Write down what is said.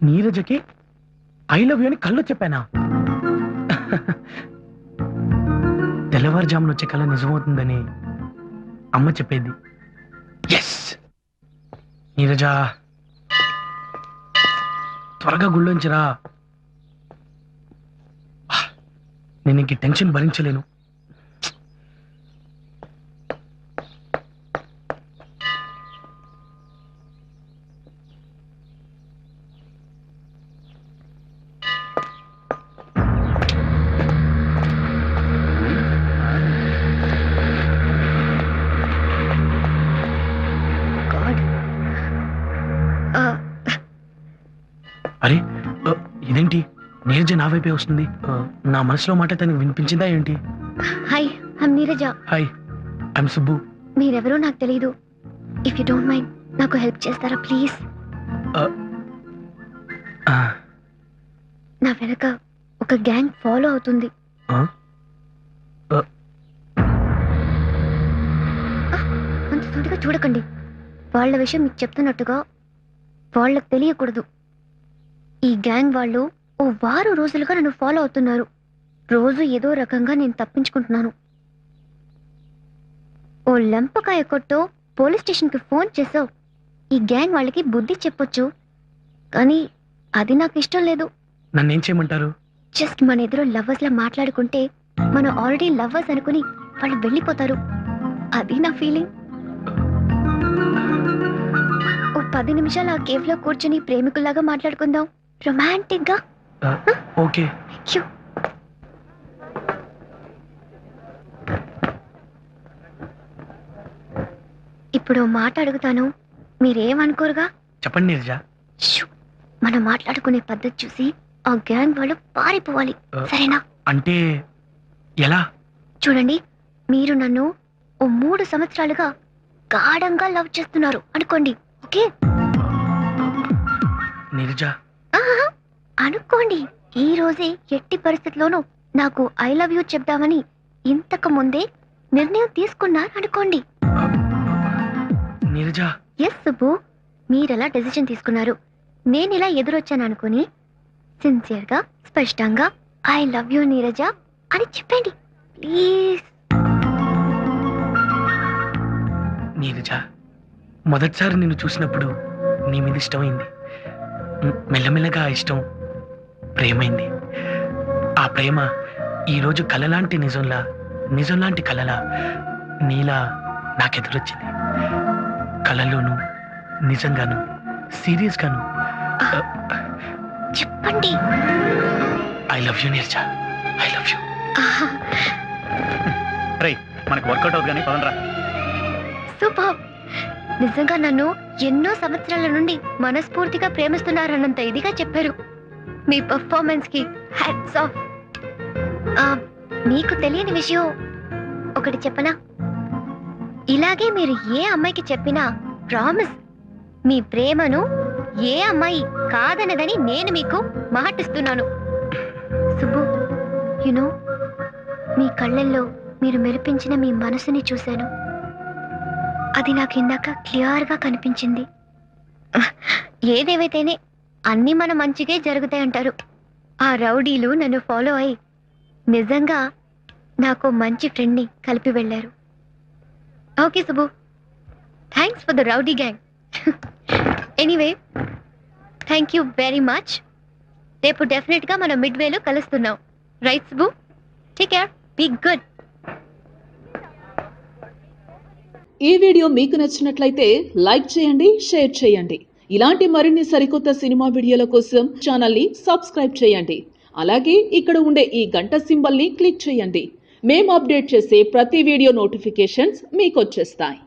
నీరజకి I love you అని కళ్ళు చెప్పానా? తెల్లవారుజామున వచ్చే కళ నిజమవుతుందని అమ్మ చెప్పేది. ఎస్ నీరజా, త్వరగా గుళ్ళోంచిరా. నేను ఇంక టెన్షన్ భరించలేను. అరే ఇదేంటి, నీరజ నా వైపే వస్తుంది. నా మనసులో మాట తనకు వినిపించిందా ఏంటి? Hi, I'm Neeraja. Hi, I'm Subbu. మీరెవరో నాకు తెలీదు. ఇఫ్ యూ డోంట్ మైండ్ నాకు హెల్ప్ చేస్తారా ప్లీజ్? నా వెనక ఒక గ్యాంగ్ ఫాలో అవుతుంది. అంత సొంతగా చూడకండి. వాళ్ళ విషయం మీకు చెప్తున్నట్టుగా వాళ్ళకు తెలియకూడదు. ఈ గ్యాంగ్ వాళ్ళు ఓ వారం రోజులుగా నన్ను ఫాలో అవుతున్నారు. రోజు ఏదో రకంగా నేను తప్పించుకుంటున్నాను. ఓ లెంపకాయ కొట్టో పోలీస్ స్టేషన్కి ఫోన్ చేసావు, ఈ గ్యాంగ్ వాళ్ళకి బుద్ధి చెప్పొచ్చు, కానీ అది నాకు ఇష్టం లేదు. నన్నేం చేయమంటారు? జస్ట్ మన ఎదురు లవ్వర్స్ లా మాట్లాడుకుంటే మనం ఆల్రెడీ లవ్వర్స్ అనుకుని వాళ్ళు వెళ్ళిపోతారు. అది నా ఫీలింగ్. ఓ 10 నిమిషాలు ఆ కేఫ్ లో కూర్చుని ప్రేమికుల్లాగా మాట్లాడుకుందాం, రొమాంటిక్ గా. ఓకే. ఇప్పుడు మాట అడుగుతాను, మీరేమనుకోరుగా? చెప్పండి నీరజ. మనం మాట్లాడుకునే పద్ధతి చూసి ఆ గ్యాంగ్ వాళ్ళు పారిపోవాలి, సరేనా? అంటే ఎలా? చూడండి, మీరు నన్ను ఓ 3 సంవత్సరాలుగా గాఢంగా లవ్ చేస్తున్నారు అనుకోండి, ఓకే? నీరజ అనుకోండి. ఈ రోజే ఎట్టి పరిస్థితిలోనూ నాకు ఐ లవ్ యూ చెప్దామని ఇంతకు ముందే నిర్ణయం తీసుకున్నారు అనుకోండి. నీరజ. ఎస్ సుబ్బు, మీరెలా డెసిషన్ తీసుకున్నారు, నేను ఇలా ఎదురొచ్చాను అనుకుని సిన్సియర్ గా స్పష్టంగా ఐ లవ్ యూ నీరజ అని చెప్పండి ప్లీజ్. నీరజ, మొదటిసారి నిన్ను చూసినప్పుడు నీ మీద ఇష్టమైంది. మెల్లమెల్లగా ఆ ఇష్టం ప్రేమైంది. ఆ ప్రేమ ఈరోజు కలలాంటి నిజంలాంటి కలలా నీలా నాకెదురొచ్చింది. కలలోను, నిజంగాను, సీరియస్ గాను. చెప్పండి. I love you Neeraja, I love you. రే, మనకు వర్కౌట్ అవుతుంది కానీ పదండ్రా. సూపర్. నిజంగా నన్ను ఎన్నో సంవత్సరాల నుండి మనస్ఫూర్తిగా ప్రేమిస్తున్నారన్నంత ఇదిగా చెప్పారు. మీ పర్ఫార్మెన్స్ కి హ్యాట్స్ ఆఫ్. మీకు తెలియని విషయం ఒకటి చెప్పనా? ఇలాగే మీరు ఏ అమ్మాయికి చెప్పినా ప్రామిస్, మీ ప్రేమను ఏ అమ్మాయి కాదనదని నేను మీకు మాటిస్తున్నాను. సుబ్బు, యునో, మీ కళ్ళల్లో మీరు మెరిపించిన మీ మనసుని చూశాను. అది నాకు ఇందాక క్లియర్గా కనిపించింది. ఏదేవైతేనే అన్నీ మన మంచిగా జరుగుతాయంటారు. ఆ రౌడీలు నన్ను ఫాలో అయి నిజంగా నాకు మంచి ఫ్రెండ్ని కలిపి వెళ్ళారు. Okay Subbu, thanks for the rowdy gang. Anyway, thank you very much. రేపు డెఫినెట్గా మనం మిడ్వేలో కలుస్తున్నాం, right Subbu? Take care, be good. ఈ వీడియో మీకు నచ్చినట్లయితే లైక్ చేయండి, షేర్ చేయండి. ఇలాంటి మరిన్ని సరికొత్త సినిమా వీడియోల కోసం ఛానల్ని సబ్స్క్రైబ్ చేయండి. అలాగే ఇక్కడ ఉండే ఈ గంట సింబల్ని క్లిక్ చేయండి. మేము అప్డేట్ చేసే ప్రతి వీడియో నోటిఫికేషన్స్ మీకు వచ్చేస్తాయి.